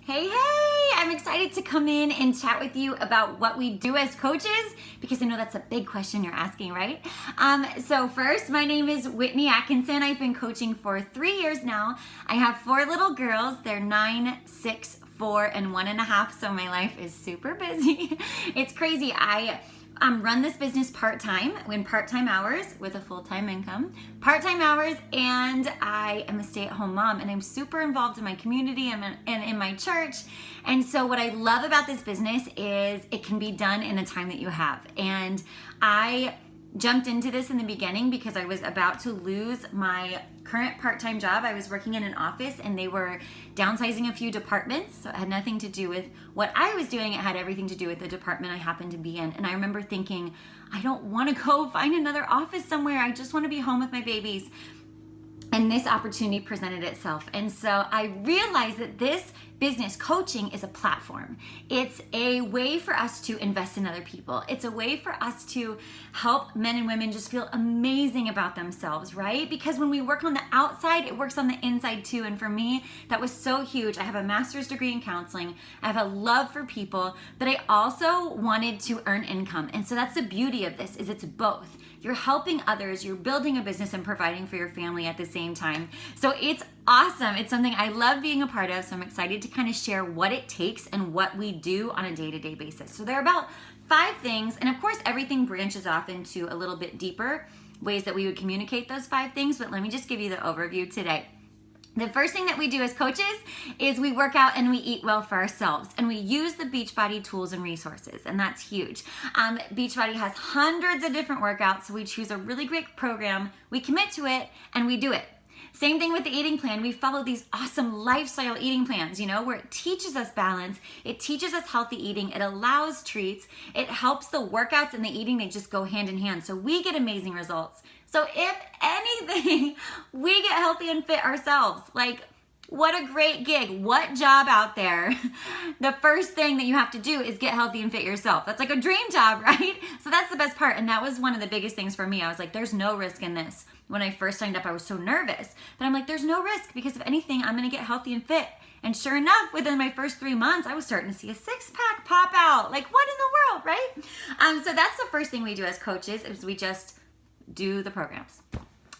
Hey, I'm excited to come in and chat with you about what we do as coaches because I know that's a big question you're asking, right? So first, my name is Whitney Atkinson. I've been coaching for 3 years now. I have 4 little girls. They're 9, 6, 4, and 1.5, so my life is super busy. It's crazy. I run this business part-time, in part-time hours with a full-time income, part-time hours, and I am a stay-at-home mom, and I'm super involved in my community and in my church. And so what I love about this business is it can be done in the time that you have. And I jumped into this in the beginning because I was about to lose my current part-time job. I was working in an office and they were downsizing a few departments. So it had nothing to do with what I was doing. It had everything to do with the department I happened to be in. And I remember thinking, I don't want to go find another office somewhere. I just want to be home with my babies. And this opportunity presented itself. And so I realized that this business coaching is a platform. It's a way for us to invest in other people. It's a way for us to help men and women just feel amazing about themselves, right? Because when we work on the outside, it works on the inside too. And for me, that was so huge. I have a master's degree in counseling. I have a love for people, but I also wanted to earn income. And so that's the beauty of this, is it's both. You're helping others, you're building a business and providing for your family at the same time. So it's awesome. It's something I love being a part of. So I'm excited to kind of share what it takes and what we do on a day-to-day basis. So there are about 5 things. And of course, everything branches off into a little bit deeper ways that we would communicate those 5 things. But let me just give you the overview today. The first thing that we do as coaches is we work out and we eat well for ourselves, and we use the Beachbody tools and resources, and that's huge. Beachbody has hundreds of different workouts, so we choose a really great program, we commit to it, and we do it. Same thing with the eating plan. We follow these awesome lifestyle eating plans, where it teaches us balance, it teaches us healthy eating, it allows treats, it helps the workouts and the eating, they just go hand in hand. So we get amazing results. So if anything, we get healthy and fit ourselves. Like, what a great gig. What job out there? The first thing that you have to do is get healthy and fit yourself. That's like a dream job, right? So that's the best part. And that was one of the biggest things for me. I was like, there's no risk in this. When I first signed up, I was so nervous. But I'm like, there's no risk because if anything, I'm going to get healthy and fit. And sure enough, within my first 3 months, I was starting to see a 6-pack pop out. Like, what in the world, right? So that's the first thing we do as coaches is we just do the programs.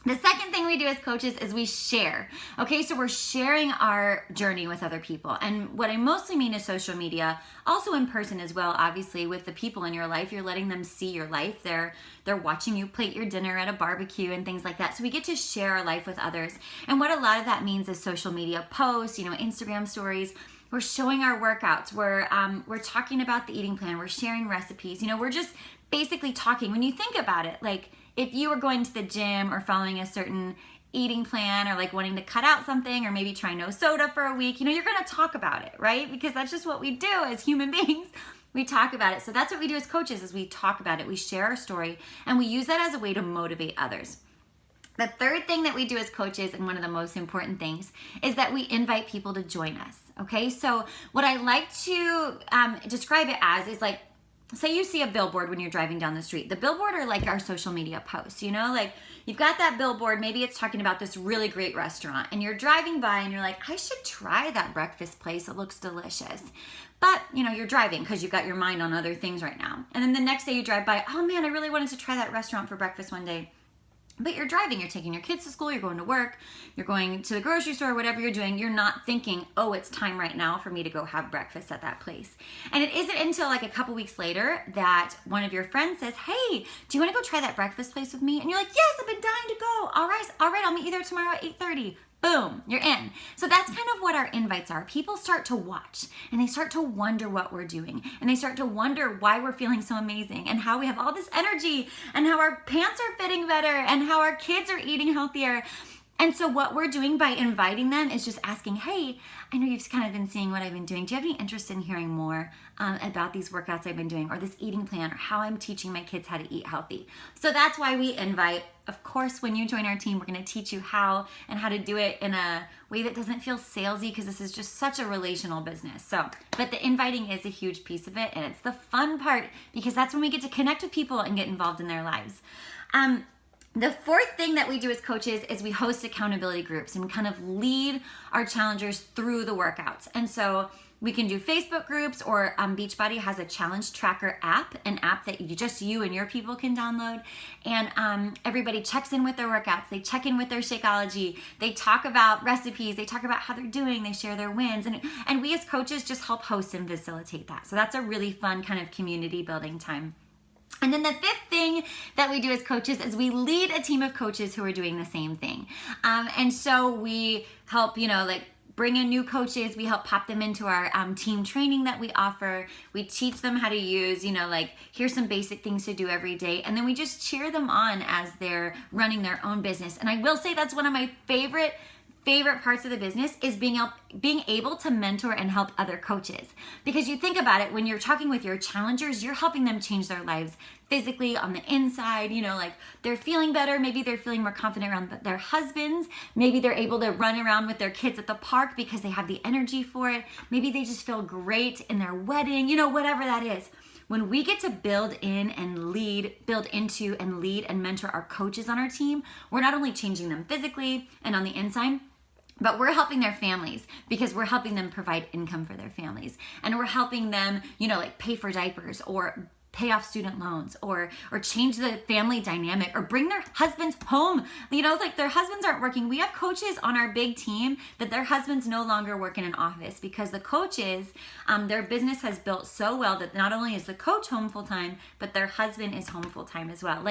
The second thing we do as coaches is we share. Okay, so we're sharing our journey with other people. And what I mostly mean is social media, also in person as well, obviously, with the people in your life. You're letting them see your life. They're watching you plate your dinner at a barbecue and things like that. So we get to share our life with others. And what a lot of that means is social media posts, Instagram stories. We're showing our workouts. We're talking about the eating plan. We're sharing recipes. We're just basically talking. When you think about it, like, if you were going to the gym or following a certain eating plan or like wanting to cut out something or maybe try no soda for a week, you're going to talk about it, right? Because that's just what we do as human beings. We talk about it. So that's what we do as coaches is we talk about it. We share our story and we use that as a way to motivate others. The third thing that we do as coaches, and one of the most important things, is that we invite people to join us. Okay, so what I like to describe it as is like, say you see a billboard when you're driving down the street. The billboard are like our social media posts, like you've got that billboard, maybe it's talking about this really great restaurant and you're driving by and you're like, I should try that breakfast place. It looks delicious. But, you're driving because you've got your mind on other things right now. And then the next day you drive by, oh man, I really wanted to try that restaurant for breakfast one day. But you're driving, you're taking your kids to school, you're going to work, you're going to the grocery store, whatever you're doing, you're not thinking, oh, it's time right now for me to go have breakfast at that place. And it isn't until like a couple weeks later that one of your friends says, hey, do you want to go try that breakfast place with me? And you're like, yes, I've been dying to go. All right, I'll meet you there tomorrow at 8:30. Boom, you're in. So that's kind of what our invites are. People start to watch and they start to wonder what we're doing and they start to wonder why we're feeling so amazing and how we have all this energy and how our pants are fitting better and how our kids are eating healthier. And so what we're doing by inviting them is just asking, hey, I know you've kind of been seeing what I've been doing. Do you have any interest in hearing more about these workouts I've been doing or this eating plan or how I'm teaching my kids how to eat healthy? So that's why we invite. Of course, when you join our team, we're going to teach you how and how to do it in a way that doesn't feel salesy because this is just such a relational business. But the inviting is a huge piece of it and it's the fun part because that's when we get to connect with people and get involved in their lives. The fourth thing that we do as coaches is we host accountability groups and kind of lead our challengers through the workouts. And so We can do Facebook groups, or Beachbody has a challenge tracker app, an app that you and your people can download. And everybody checks in with their workouts. They check in with their Shakeology. They talk about recipes. They talk about how they're doing. They share their wins. And we as coaches just help host and facilitate that. So that's a really fun kind of community building time. And then the fifth thing that we do as coaches is we lead a team of coaches who are doing the same thing. And so we help, bring in new coaches. We help pop them into our team training that we offer. We teach them how to use, here's some basic things to do every day. And then we just cheer them on as they're running their own business. And I will say that's one of my favorite parts of the business is being able to mentor and help other coaches. Because you think about it, when you're talking with your challengers, you're helping them change their lives physically on the inside, they're feeling better. Maybe they're feeling more confident around their husbands. Maybe they're able to run around with their kids at the park because they have the energy for it. Maybe they just feel great in their wedding, whatever that is. When we get to build into and lead and mentor our coaches on our team, we're not only changing them physically and on the inside, but we're helping their families because we're helping them provide income for their families. And we're helping them, pay for diapers or pay off student loans or change the family dynamic or bring their husbands home. Their husbands aren't working. We have coaches on our big team that their husbands no longer work in an office because the coaches, their business has built so well that not only is the coach home full time, but their husband is home full time as well.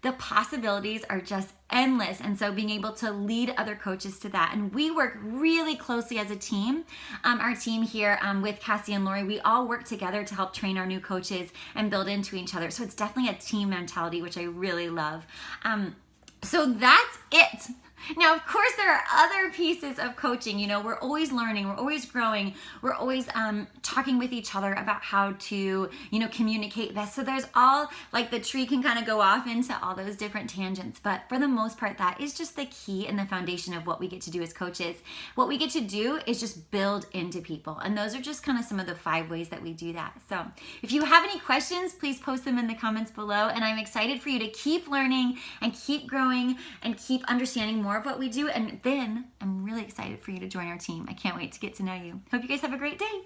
The possibilities are just endless. And so being able to lead other coaches to that. And we work really closely as a team. Our team here with Cassie and Lori, we all work together to help train our new coaches and build into each other. So it's definitely a team mentality, which I really love. So that's it. Now, of course, there are other pieces of coaching. We're always learning, we're always growing, we're always talking with each other about how to, communicate best. So there's all, the tree can kind of go off into all those different tangents. But for the most part, that is just the key and the foundation of what we get to do as coaches. What we get to do is just build into people. And those are just kind of some of the 5 ways that we do that. So if you have any questions, please post them in the comments below. And I'm excited for you to keep learning and keep growing and keep understanding more of what we do. And then I'm really excited for you to join our team. I can't wait to get to know you. Hope you guys have a great day.